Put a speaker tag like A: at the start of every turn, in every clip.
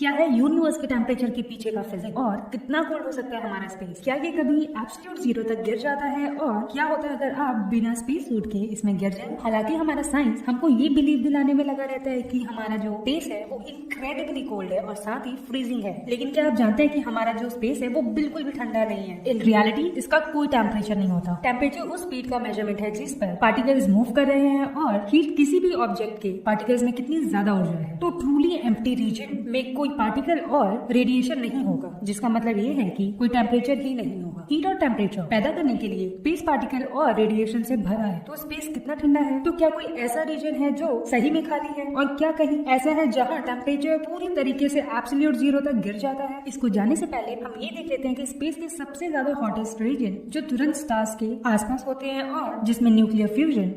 A: क्या है यूनिवर्स के टेम्परेचर के पीछे का फिजिक्स और कितना कोल्ड हो सकता है हमारा स्पेस? क्या ये कभी एब्सोल्यूट जीरो तक गिर जाता है? और क्या होता है अगर आप बिना स्पेस सूट के इसमें गिर जाए? हालांकि हमारा साइंस हमको ये बिलीव दिलाने में लगा रहता है कि हमारा जो स्पेस है वो इनक्रेडिबली कोल्ड है और साथ ही फ्रीजिंग है, लेकिन क्या आप जानते हैं कि हमारा जो स्पेस है वो बिल्कुल भी ठंडा नहीं है। इन रियलिटी इसका कोई टेम्परेचर नहीं होता। टेम्परेचर उस स्पीड का मेजरमेंट है जिस पर पार्टिकल्स मूव कर रहे हैं और हीट किसी भी ऑब्जेक्ट के पार्टिकल्स में कितनी ज्यादा ऊर्जा है। तो ट्रूली एम्प्टी रीजन में कोई पार्टिकल और रेडिएशन नहीं होगा, जिसका मतलब ये है कि कोई टेम्परेचर ही नहीं होगा। हीट और टेम्परेचर पैदा करने के लिए स्पेस पार्टिकल और रेडिएशन से भरा है, तो स्पेस कितना ठंडा है? तो क्या कोई ऐसा रीजन है जो सही में खाली है, और क्या कहीं ऐसा है जहाँ टेम्परेचर पूरी तरीके से एब्सोल्यूट जीरो तक गिर जाता है? इसको जानने से पहले हम ये देख लेते हैं कि स्पेस के सबसे ज्यादा हॉटेस्ट रीजन जो तुरंत स्टार्स के आसपास होते हैं और जिसमें न्यूक्लियर फ्यूजन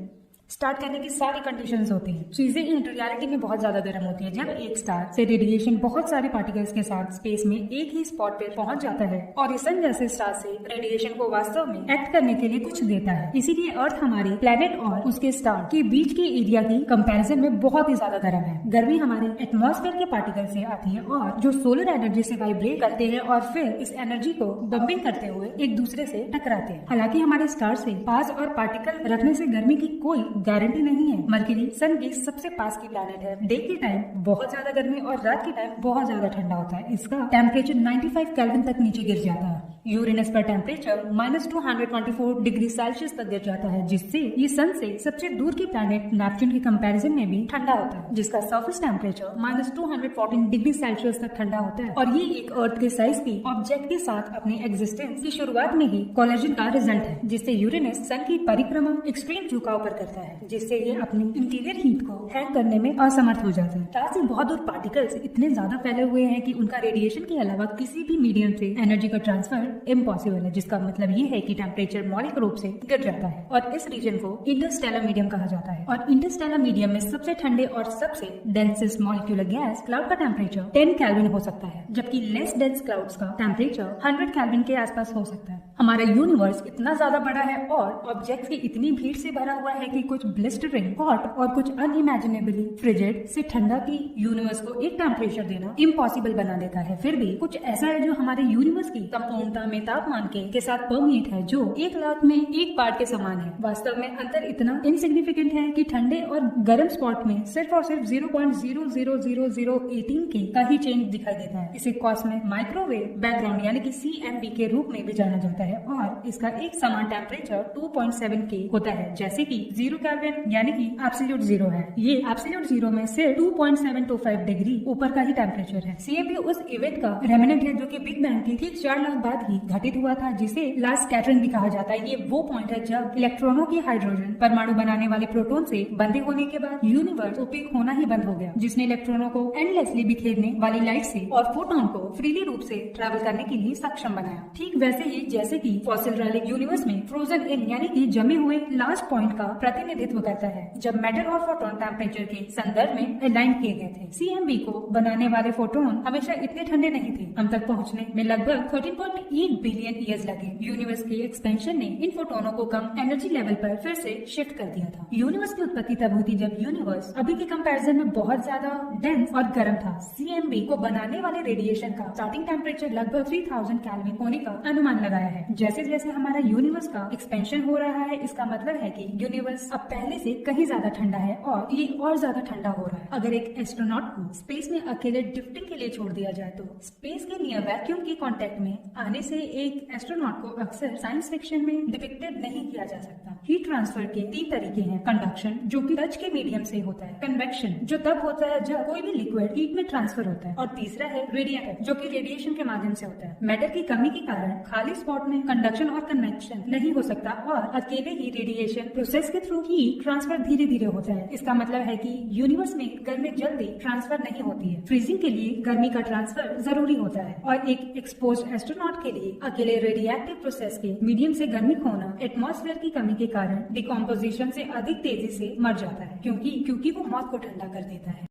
A: स्टार्ट करने की सारी कंडीशंस होती हैं। चीजें इन रियलिटी में बहुत ज्यादा गर्म होती है। जब एक स्टार से रेडिएशन बहुत सारे पार्टिकल्स के साथ स्पेस में एक ही स्पॉट पे पहुंच जाता है और इस सन जैसे स्टार से रेडिएशन को वास्तव में एक्ट करने के लिए कुछ देता है। इसीलिए अर्थ हमारे प्लेनेट और उसके स्टार के बीच के एरिया की कंपैरिजन में बहुत ही ज्यादा गर्म है। गर्मी हमारे एटमॉस्फेयर के पार्टिकल से आती है और जो सोलर एनर्जी से वाइब्रेट करते हैं और फिर इस एनर्जी को बम्पिंग करते हुए एक दूसरे से टकराते हैं। हालांकि हमारे स्टार से पास और पार्टिकल रखने से गर्मी की कोई गारंटी नहीं है। मरकरी सन के सबसे पास की प्लैनेट है। डे के टाइम बहुत ज्यादा गर्मी और रात के टाइम बहुत ज्यादा ठंडा होता है। इसका टेम्परेचर 95 केल्विन तक नीचे गिर जाता है। यूरेनस पर टेम्परेचर -224 डिग्री सेल्सियस तक गिर जाता है, जिससे ये सन से सबसे दूर के प्लैनेट नेपच्यून के कंपैरिजन में भी ठंडा होता है, जिसका सरफेस टेम्परेचर -214 डिग्री सेल्सियस तक ठंडा होता है। और ये एक अर्थ के साइज की ऑब्जेक्ट के साथ अपने एग्जिस्टेंस की शुरुआत में ही कोलिजन का रिजल्ट है, जिससे यूरेनस सन की परिक्रमा एक्सट्रीम झुकाव पर करता है, जिससे ये अपनी इंटीरियर हीट को हैंग करने में असमर्थ हो जाता है। साथ ही बहुत दूर पार्टिकल्स इतने ज्यादा फैले हुए हैं कि उनका रेडिएशन के अलावा किसी भी मीडियम से एनर्जी का ट्रांसफर इम्पॉसिबल है, जिसका मतलब ये है कि टेम्परेचर मौलिक रूप से गिर जाता है और इस रीजन को इंटरस्टेलर मीडियम कहा जाता है। और इंटरस्टेलर मीडियम में सबसे ठंडे और सबसे डेंसेस्ट मॉलिक्यूलर गैस क्लाउड का टेम्परेचर 10 केल्विन हो सकता है, जबकि लेस डेंस क्लाउड्स का टेम्परेचर 100 केल्विन के आसपास हो सकता है। हमारा यूनिवर्स इतना ज्यादा बड़ा है और ऑब्जेक्ट्स की इतनी भीड़ से भरा हुआ है कि कुछ ब्लिस्टरिंग हॉट और कुछ अनइमेजिनेबली फ्रिजिड से ठंडा की यूनिवर्स को एक टेम्परेचर देना इम्पॉसिबल बना देता है। फिर भी कुछ ऐसा है जो हमारे यूनिवर्स की संपूर्णता में तापमान के साथ परमीट है, जो 1 लाख में 1 पार्ट के समान है। वास्तव में अंतर इतना इनसिग्निफिकेंट है कि ठंडे और गर्म स्पॉट में सिर्फ और सिर्फ 0.00018 के का ही चेंज दिखाई देता है। इसे कॉस्मिक माइक्रोवेव बैकग्राउंड यानी कि CMB के रूप में भी जाना जाता है और इसका एक समान टेम्परेचर 2.7 के होता है, जैसे कि 0 केल्विन यानी कि एब्सोल्यूट जीरो है। ये एब्सोल्यूट जीरो में सिर्फ 2.725 डिग्री ऊपर का ही टेम्परेचर है। CMB उस इवेंट का रेमिनेंट है जो कि बिग बैंग के ठीक 4 लाख बाद ही घटित हुआ था, जिसे लास्ट स्कैटरिंग भी कहा जाता है। ये वो पॉइंट है जब इलेक्ट्रॉनों की हाइड्रोजन परमाणु बनाने वाले प्रोटॉन से बंधे होने के बाद यूनिवर्स ओपेक होना ही बंद हो गया, जिसने इलेक्ट्रॉनों को एंडलेसली बिखेरने वाली लाइट से और फोटोन को फ्रीली रूप से ट्रैवल करने के लिए सक्षम बनाया। ठीक वैसे ही जैसे कि फॉसिल रॉलिक यूनिवर्स में फ्रोजन इन यानी कि जमे हुए लास्ट पॉइंट का प्रतिनिधित्व करता है, जब मेटल और फोटोन टेम्परेचर के संदर्भ में अलाइन किए गए थे। CMB को बनाने वाले फोटोन हमेशा इतने ठंडे नहीं थे। हम तक पहुंचने में लगभग 13.8 बिलियन ईयर्स लगे। यूनिवर्स के एक्सपेंशन ने इन फोटोनों को कम एनर्जी लेवल पर फिर से शिफ्ट कर दिया था। यूनिवर्स की उत्पत्ति तब हुई थी जब यूनिवर्स अभी के कंपैरिजन में बहुत ज्यादा डेंस और गर्म था। CMB को बनाने वाले रेडिएशन का स्टार्टिंग टेम्परेचर लगभग 3000 केल्विन होने का अनुमान लगाया है। जैसे जैसे हमारा यूनिवर्स का एक्सपेंशन हो रहा है, इसका मतलब है कि यूनिवर्स अब पहले से कहीं ज्यादा ठंडा है और ये और ज्यादा ठंडा हो रहा है। अगर एक एस्ट्रोनॉट को स्पेस में अकेले ड्रिफ्टिंग के लिए छोड़ दिया जाए तो स्पेस के नियर वैक्यूम की कांटेक्ट में आने से एक एस्ट्रोनॉट को अक्सर साइंस फिक्शन में डिपिक्टेड नहीं किया जा सकता। हीट ट्रांसफर के 3 तरीके हैं। कंडक्शन, जो कि टच के मीडियम से होता है। कन्वेक्शन, जो तब होता है जब कोई भी लिक्विड हीट में ट्रांसफर होता है। और तीसरा है रेडिएशन, जो कि रेडिएशन के माध्यम से होता है। मैटर की कमी के कारण खाली स्पॉट में कंडक्शन और कन्वेक्शन नहीं हो सकता और अकेले ही रेडिएशन प्रोसेस के थ्रू हीट ट्रांसफर धीरे धीरे होता है। इसका मतलब है कि यूनिवर्स में गर्मी जल्दी ट्रांसफर नहीं होती है। फ्रीजिंग के लिए गर्मी का ट्रांसफर जरूरी होता है और एक एक्सपोज्ड एस्ट्रोनॉट के लिए अकेले रेडिएटिव प्रोसेस के मीडियम से गर्मी खोना एटमॉस्फेयर की कमी के कारण डिकम्पोजिशन से अधिक तेजी से मर जाता है, क्योंकि वो मौत को ठंडा कर देता है।